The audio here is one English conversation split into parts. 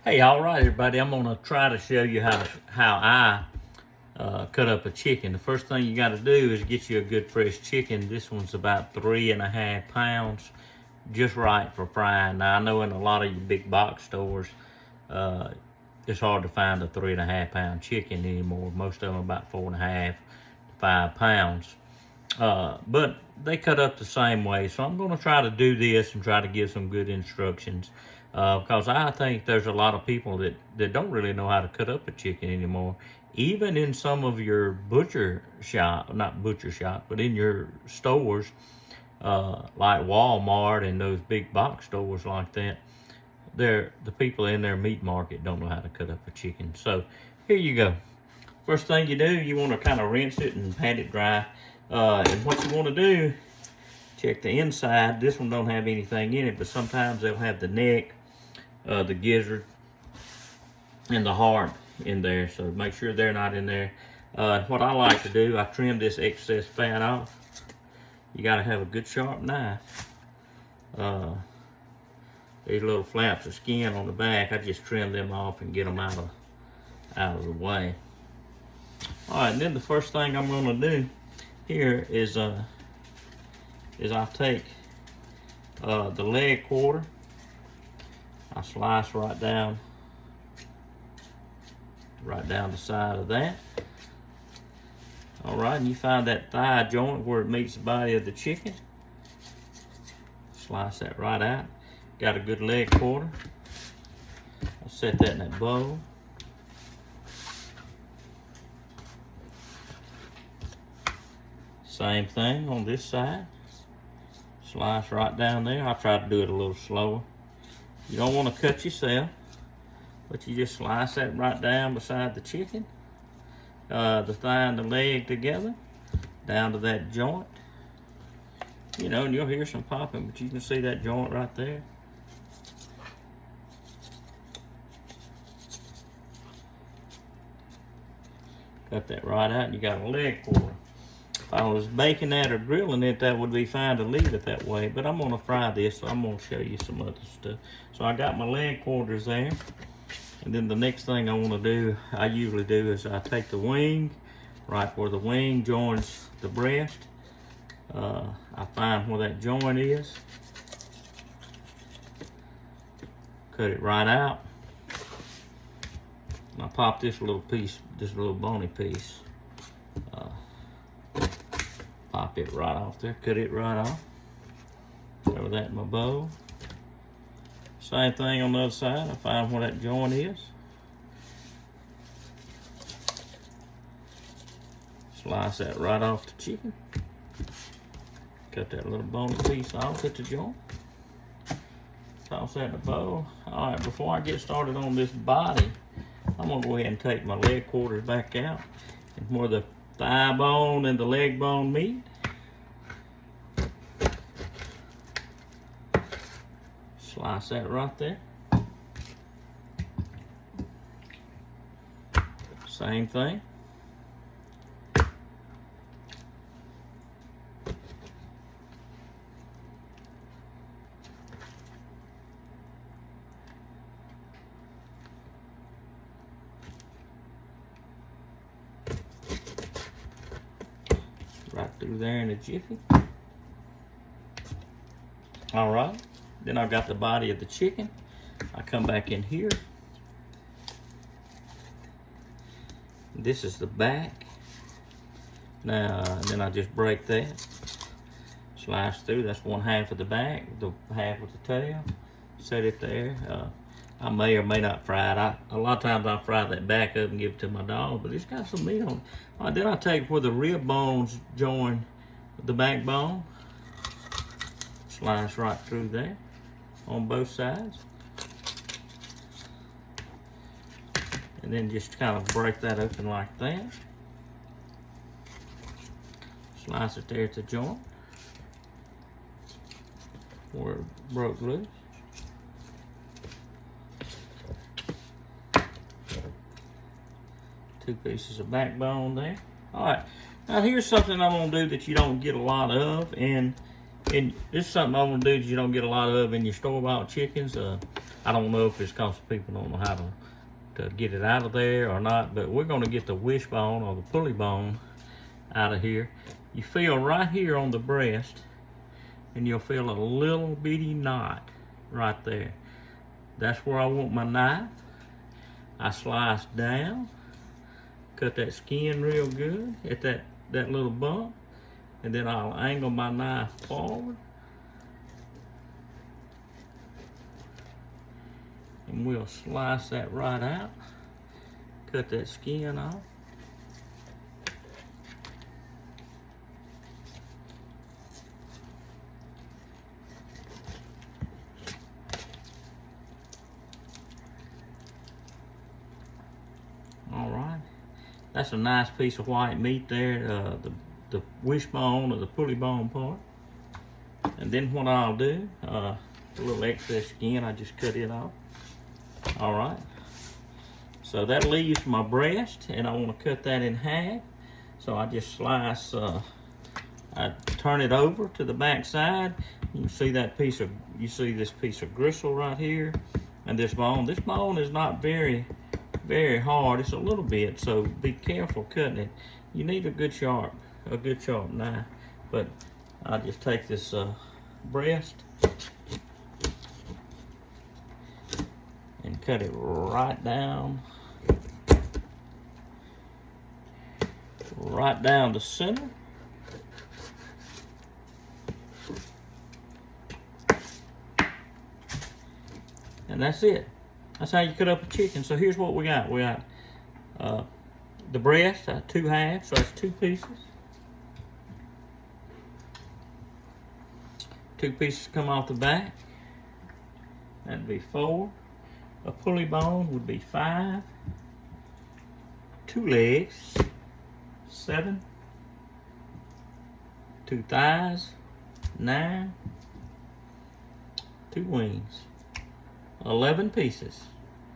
Hey, all right, everybody. I'm gonna try to show you how I cut up a chicken. The first thing you got to do is get you a good fresh chicken. This one's about 3.5 pounds, just right for frying. Now I know in a lot of your big box stores, it's hard to find a 3.5 pound chicken anymore. Most of them about 4.5 to 5 pounds. But they cut up the same way. So I'm going to try to do this and try to give some good instructions. Because I think there's a lot of people that don't really know how to cut up a chicken anymore. Even in some of your butcher shop, not butcher shop, but in your stores, like Walmart and those big box stores like that, the people in their meat market don't know how to cut up a chicken. So here you go. First thing you do, you want to kind of rinse it and pat it dry. And what you want to do, check the inside. This one don't have anything in it, but sometimes they'll have the neck, the gizzard, and the heart in there. So make sure they're not in there. What I like to do, I trim this excess fat off. You got to have a good sharp knife. These little flaps of skin on the back, I just trim them off and get them out of the way. All right, and then the first thing I'm going to do here is I'll take the leg quarter. I slice right down the side of that. All right, and you find that thigh joint where it meets the body of the chicken. Slice that right out. Got a good leg quarter. I'll set that in that bowl. Same thing on this side. Slice right down there. I try to do it a little slower. You don't want to cut yourself, but you just slice that right down beside the chicken. The thigh and the leg together, down to that joint. You know, and you'll hear some popping, but you can see that joint right there. Cut that right out and you got a leg quarter. If I was baking that or grilling it, that would be fine to leave it that way, but I'm gonna fry this, so I'm gonna show you some other stuff. So I got my leg quarters there, and then the next thing I wanna do, I usually do, is I take the wing, right where the wing joins the breast. I find where that joint is, cut it right out, and I pop this little piece, this little bony piece. Pop it right off there, cut it right off. Throw that in my bowl. Same thing on the other side, I find where that joint is. Slice that right off the chicken. Cut that little bony piece off at the joint. Toss that in the bowl. All right, before I get started on this body, I'm gonna go ahead and take my leg quarters back out, and where the thigh bone and the leg bone meet. Slice that right there. Same thing. Right through there in a jiffy. All right, then I've got the body of the chicken. I come back in here. This is the back. Now, then I just break that. Slice through, that's 1/2 of the back, the half of the tail. Set it there. I may or may not fry it. A lot of times I fry that back up and give it to my dog, but it's got some meat on it. All right, then I take where the rib bones join the backbone. Slice right through there on both sides. And then just kind of break that open like that. Slice it there at the joint where it broke loose. Two pieces of backbone there. All right, now here's something I'm gonna do that you don't get a lot of, and this is something I'm gonna do that you don't get a lot of in your store-bought chickens. I don't know if it's because people don't know how to get it out of there or not, but we're gonna get the wishbone or the pulley bone out of here. You feel right here on the breast, and you'll feel a little bitty knot right there. That's where I want my knife. I slice down, cut that skin real good at that little bump, and then I'll angle my knife forward, and we'll slice that right out, cut that skin off. All right, that's a nice piece of white meat there, the wishbone or the pulley bone part. And then what I'll do, a little excess skin, I just cut it off. All right, so that leaves my breast, and I want to cut that in half. So I just slice, I turn it over to the back side. You see that piece of, you see this piece of gristle right here, and this bone. This bone is not very hard. It's a little bit, so be careful cutting it. You need a good sharp knife. But I just take this breast and cut it right down the center. And that's it. That's how you cut up a chicken. So here's what we got. We got the breast, 2 halves, so that's 2 pieces. 2 pieces come off the back. That'd be 4. A pulley bone would be 5. 2 legs, 7. 2 thighs, 9. 2 wings, 11 pieces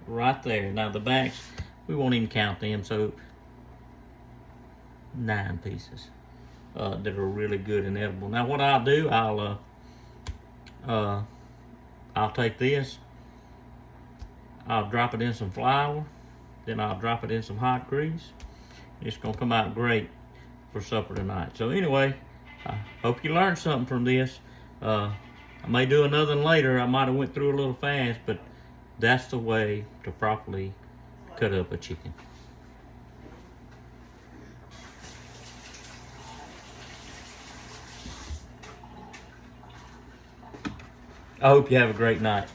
right there. Now the backs, we won't even count them, so 9 pieces that are really good and edible. Now what I'll do, I'll take this, I'll drop it in some flour, then I'll drop it in some hot grease. It's gonna come out great for supper tonight. So anyway, I hope you learned something from this. I may do another one later. I might have went through a little fast, but that's the way to properly cut up a chicken. I hope you have a great night.